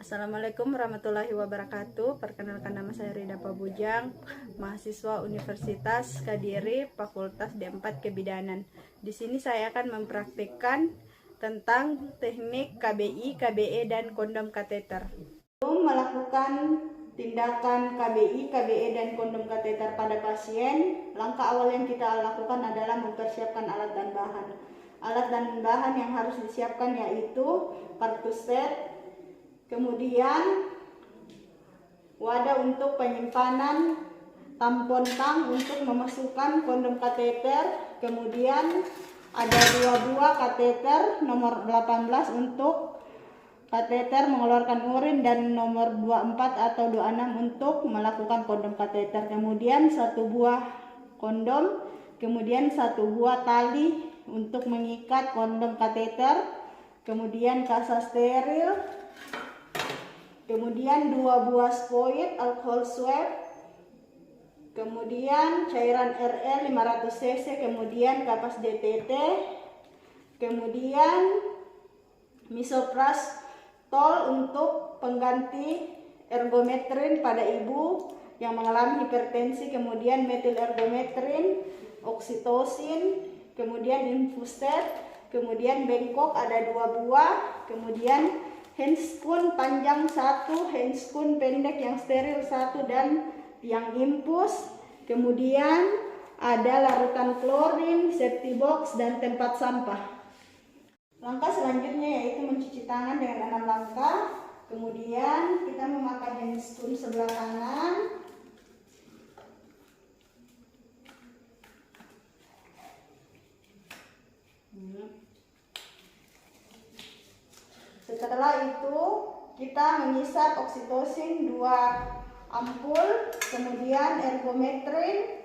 Assalamualaikum warahmatullahi wabarakatuh. Perkenalkan, nama saya Rida Pabujang, mahasiswa Universitas Kediri, Fakultas D4 Kebidanan. Di sini saya akan mempraktikkan tentang teknik KBI, KBE, dan kondom kateter. Sebelum melakukan tindakan KBI, KBE, dan kondom kateter pada pasien, langkah awal yang kita lakukan adalah mempersiapkan alat dan bahan. Alat dan bahan yang harus disiapkan yaitu partus set, kemudian wadah untuk penyimpanan tampon tang untuk memasukkan kondom kateter, kemudian ada 2 buah kateter nomor 18 untuk kateter mengeluarkan urin dan nomor 24 atau 26 untuk melakukan kondom kateter, kemudian 1 buah kondom, kemudian 1 buah tali untuk mengikat kondom kateter, kemudian kasa steril, kemudian 2 buah spoit alkohol swab, kemudian cairan RL 500 cc, kemudian kapas DTT, kemudian misoprostol untuk pengganti ergometrin pada ibu yang mengalami hipertensi, kemudian metil ergometrin, oksitosin, kemudian infuset, kemudian bengkok ada 2 buah, kemudian handscoon panjang 1, handscoon pendek yang steril 1, dan tiang impus, kemudian ada larutan klorin, safety box, dan tempat sampah. Langkah selanjutnya yaitu mencuci tangan dengan 6 langkah, kemudian kita memakai handscoon sebelah kanan, setelah itu kita mengisap oksitosin 2 ampul, kemudian ergometrin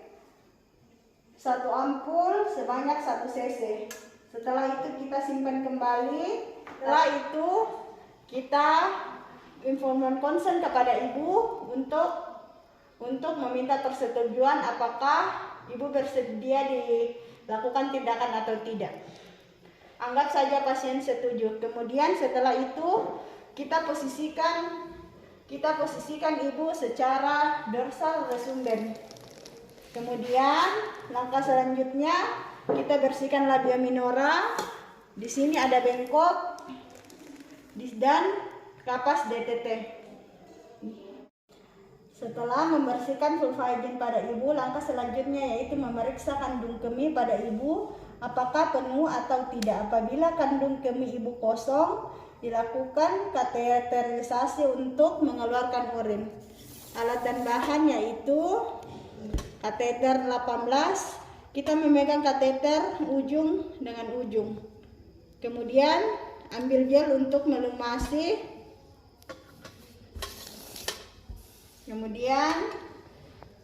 1 ampul sebanyak 1 cc. Setelah itu kita simpan kembali. Setelah itu kita informkan konsen kepada ibu untuk meminta persetujuan apakah ibu bersedia dilakukan tindakan atau tidak. Anggap saja pasien setuju. Kemudian setelah itu kita posisikan ibu secara dorsal recumbent. Kemudian langkah selanjutnya kita bersihkan labia minora. Di sini ada bengkok dan kapas DTT. Setelah membersihkan vulva pada ibu, langkah selanjutnya yaitu memeriksa kandung kemih pada ibu apakah penuh atau tidak. Apabila kandung kemih ibu kosong, dilakukan kateterisasi untuk mengeluarkan urin. Alat dan bahan yaitu kateter 18, kita memegang kateter ujung dengan ujung. Kemudian ambil gel untuk melumasi. Kemudian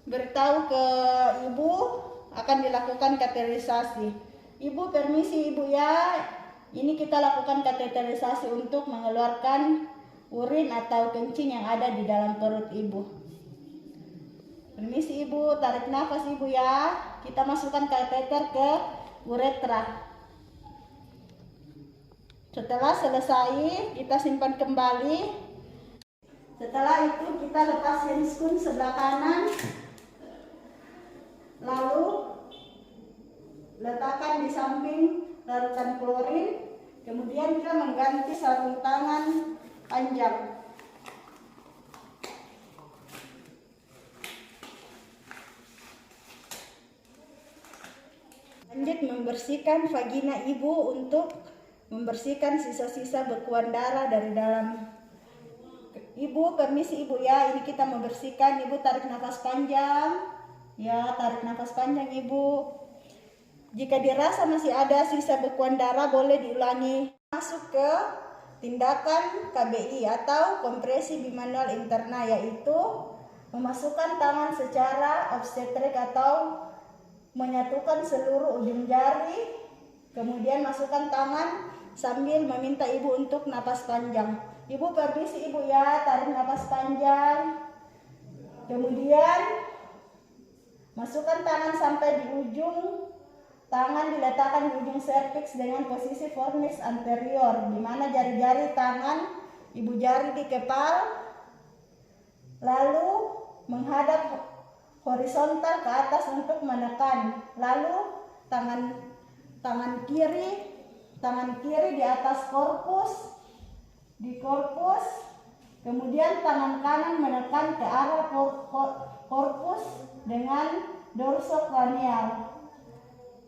beritahu ke ibu akan dilakukan kateterisasi. Ibu, permisi ibu ya, ini kita lakukan kateterisasi untuk mengeluarkan urin atau kencing yang ada di dalam perut ibu. Permisi ibu, tarik nafas ibu ya, kita masukkan kateter ke uretra. Setelah selesai kita simpan kembali. Setelah itu kita lepas handscoon sebelah kanan, lalu letakkan di samping larutan klorin, kemudian kita mengganti sarung tangan panjang. Lanjut membersihkan vagina ibu untuk membersihkan sisa-sisa bekuan darah dari dalam. Ibu, permisi ibu ya, ini kita membersihkan. Ibu tarik nafas panjang ya, tarik nafas panjang ibu. Jika dirasa masih ada sisa bekuan darah, boleh diulangi. Masuk ke tindakan KBI atau kompresi bimanual interna, yaitu memasukkan tangan secara obstetrik atau menyatukan seluruh ujung jari, kemudian masukkan tangan sambil meminta ibu untuk napas panjang. Ibu, permisi ibu ya, tarik napas panjang, kemudian masukkan tangan sampai di ujung. Tangan diletakkan di ujung serviks dengan posisi fornix anterior, di mana jari-jari tangan ibu jari di kepal, lalu menghadap horizontal ke atas untuk menekan. Lalu tangan kiri di atas korpus, di korpus. Kemudian tangan kanan menekan ke arah korpus dengan dorsokranial.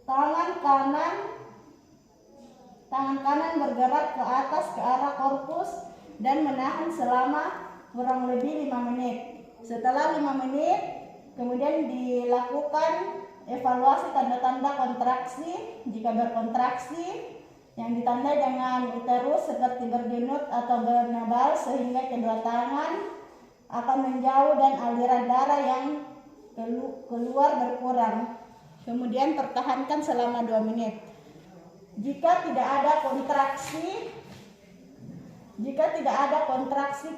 Tangan kanan bergerak ke atas ke arah korpus dan menahan selama kurang lebih 5 menit. Setelah 5 menit, kemudian dilakukan evaluasi tanda-tanda kontraksi. Jika berkontraksi, yang ditandai dengan uterus seperti berdenut atau bernabal sehingga kedua tangan akan menjauh dan aliran darah yang keluar berkurang. Kemudian pertahankan selama 2 menit. Jika tidak ada kontraksi,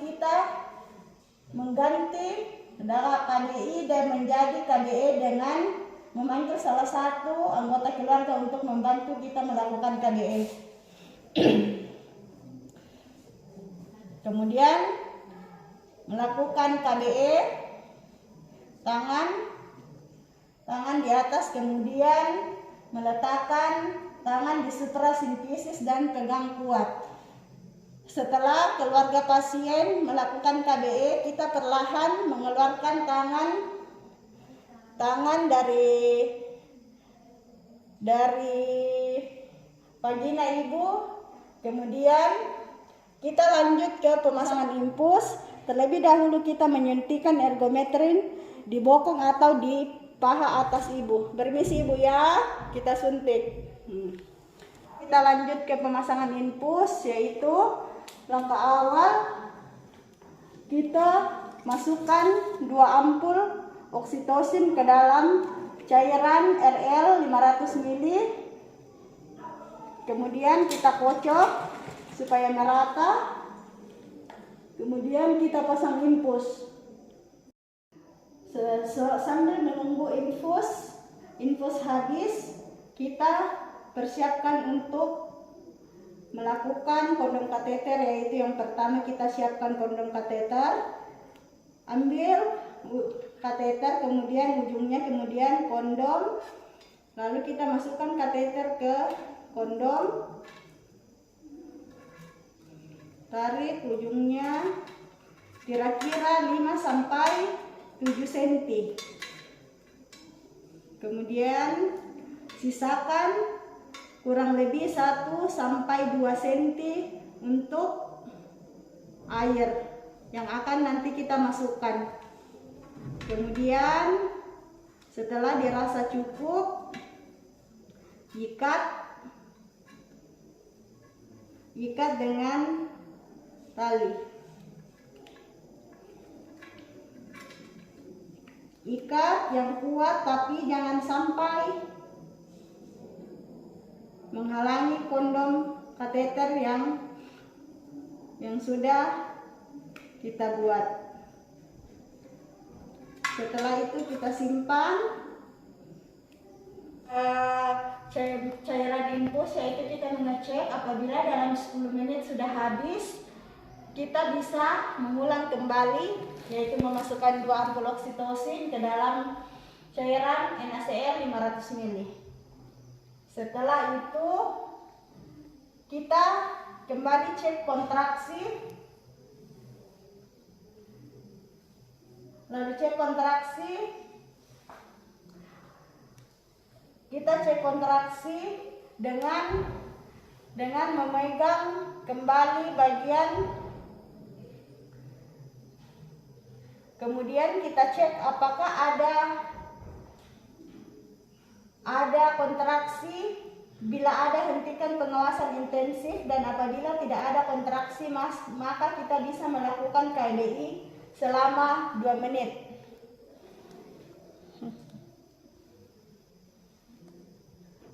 kita mengganti darah KBI dan menjadi KBE dengan memanggil salah satu anggota keluarga untuk membantu kita melakukan KBE. Kemudian melakukan KBE, tangan di atas, kemudian meletakkan tangan di suprasinfisis dan pegang kuat. Setelah keluarga pasien melakukan KBE, kita perlahan mengeluarkan tangan dari vagina ibu. Kemudian kita lanjut ke pemasangan infus. Terlebih dahulu kita menyuntikkan ergometrin di bokong atau di paha atas ibu. Permisi ibu ya, kita suntik. Kita lanjut ke pemasangan infus, yaitu langkah awal kita masukkan 2 ampul oksitosin ke dalam cairan RL 500 ml. Kemudian kita kocok supaya merata. Kemudian kita pasang infus. Sambil menunggu infus habis, kita persiapkan untuk melakukan kondom kateter, yaitu yang pertama kita siapkan kondom kateter. Ambil kateter, kemudian ujungnya, kemudian kondom. Lalu kita masukkan kateter ke kondom. Tarik ujungnya kira-kira 5-7 cm. Kemudian sisakan kurang lebih 1-2 cm untuk air yang akan nanti kita masukkan. Kemudian setelah dirasa cukup, ikat dengan tali. Ikat yang kuat, tapi jangan sampai menghalangi kondom kateter yang sudah kita buat. Setelah itu kita simpan cairan infus, yaitu kita mengecek apabila dalam 10 menit sudah habis, kita bisa mengulang kembali, yaitu memasukkan 2 ampul oksitosin ke dalam cairan NaCl 500 ml. Setelah itu kita kembali cek kontraksi. Lalu kita cek kontraksi dengan memegang kembali bagian. Kemudian kita cek apakah ada kontraksi. Bila ada, hentikan pengawasan intensif, dan apabila tidak ada kontraksi, maka kita bisa melakukan KBI selama 2 menit.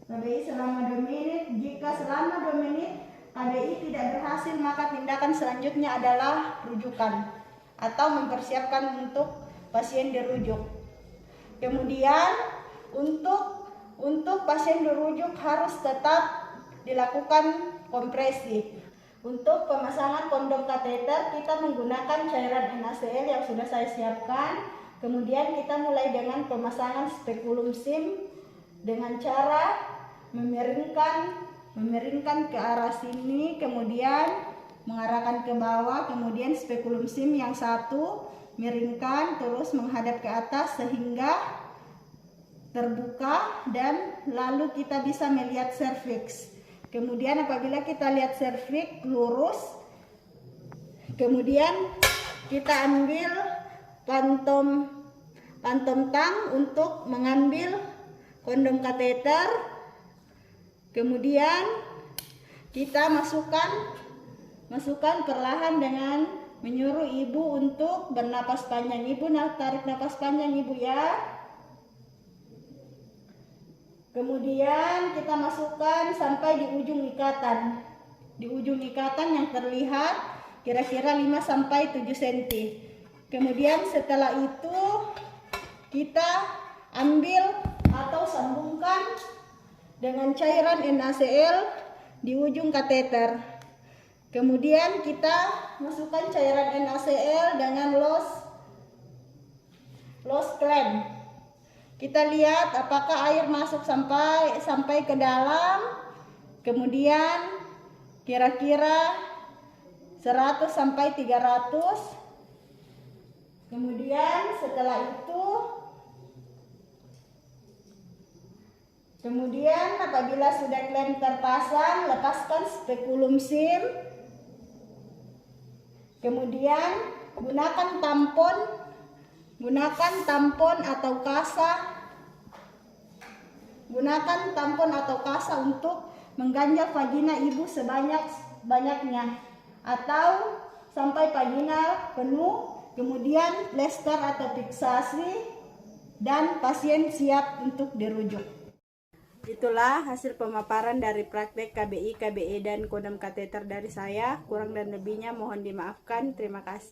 KBI selama 2 menit. Jika selama 2 menit KBI tidak berhasil, maka tindakan selanjutnya adalah rujukan atau mempersiapkan untuk pasien dirujuk. Kemudian untuk pasien dirujuk harus tetap dilakukan kompresi. Untuk pemasangan kondom kateter kita menggunakan cairan NaCl yang sudah saya siapkan. Kemudian kita mulai dengan pemasangan spekulum SIM dengan cara memiringkan ke arah sini, kemudian mengarahkan ke bawah, kemudian spekulum SIM yang satu miringkan terus menghadap ke atas sehingga terbuka dan lalu kita bisa melihat serviks. Kemudian apabila kita lihat serviks lurus, kemudian kita ambil pantom tang untuk mengambil kondom kateter. Kemudian kita masukkan perlahan dengan menyuruh ibu untuk bernapas panjang. Ibu tarik napas panjang ibu ya. Kemudian kita masukkan sampai di ujung ikatan. Di ujung ikatan yang terlihat kira-kira 5 sampai 7 cm. Kemudian setelah itu kita ambil atau sambungkan dengan cairan NaCl di ujung kateter. Kemudian kita masukkan cairan NaCl dengan loose clamp. Kita lihat apakah air masuk sampai ke dalam. Kemudian kira-kira 100 sampai 300. Kemudian setelah itu apabila sudah klem terpasang, lepaskan spekulum SIM. Kemudian gunakan tampon atau kasa. Gunakan tampon atau kasa untuk mengganjal vagina ibu sebanyak-banyaknya atau sampai vagina penuh, kemudian plester atau fiksasi dan pasien siap untuk dirujuk. Itulah hasil pemaparan dari praktek KBI, KBE dan kondom kateter dari saya. Kurang dan lebihnya mohon dimaafkan. Terima kasih.